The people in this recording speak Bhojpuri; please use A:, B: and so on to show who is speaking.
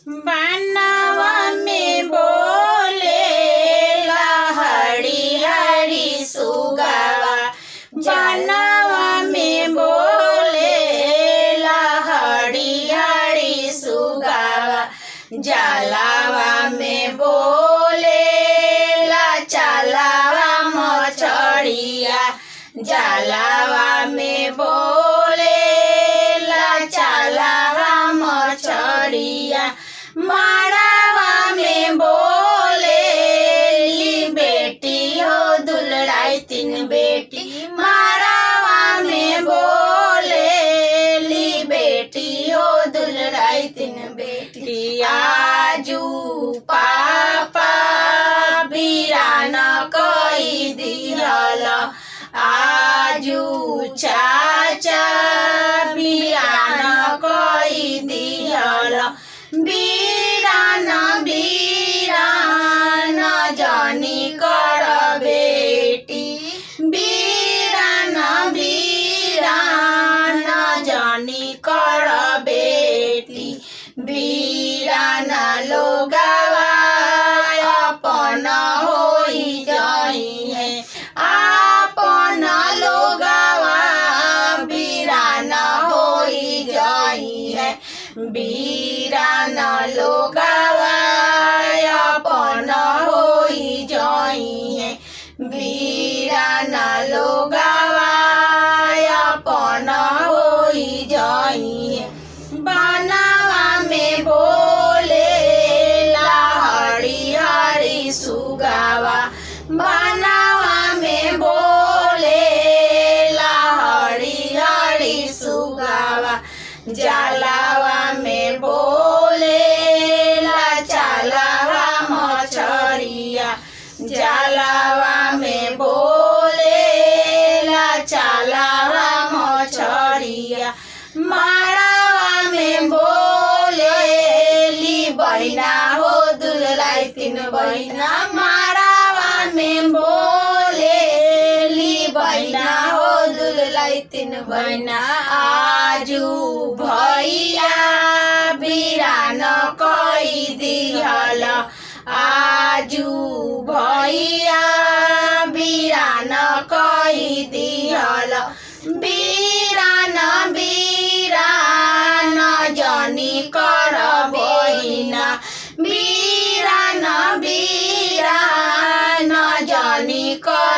A: बनवा में बोले हरी हरी सुगावा, बनवा में बोले हरी हरी सुगावा, जलावा में बोले चलावा मछड़िया, जलावा में बोले चलावा मछड़िया, मारावा में बोले बेटी हो दुलड़ाई तीन बेटी, मारावा में बोले बेटी हो दुलड़ाई तीन बेटी, आजू पापा वीरान कई दिहल, आजू चाचा वीरान कई दिहल, वीरान वीरान जनी कर बेटी, वीरान वीरान जनी कर बेटी, वीरान लोगवा अपन होई जाई है, अपन लोगवा वीरान होई जाई है, वीरान लोगवा अपन होई जाई है, वीरान लोगवा अपन होई जाई है, बनवा में बोले हरी हरी सुगावा, बनवा में बोले हरी हरी सुगावा, जलावा में बोले चलावा मछड़िया, जलावा में बोले चलावा मछड़िया, मारावा में बोले बहिना हो दुलड़ाई तीन बहिना, मारावा में बोले बहिना हो दुलड़ाई तीन बहिना, आजू भैया वीरान कई दिहल, आजू भैया वीरान कई दिहल, वीरान वीरान जनी कर बहिना, वीरान वीरान जनी कर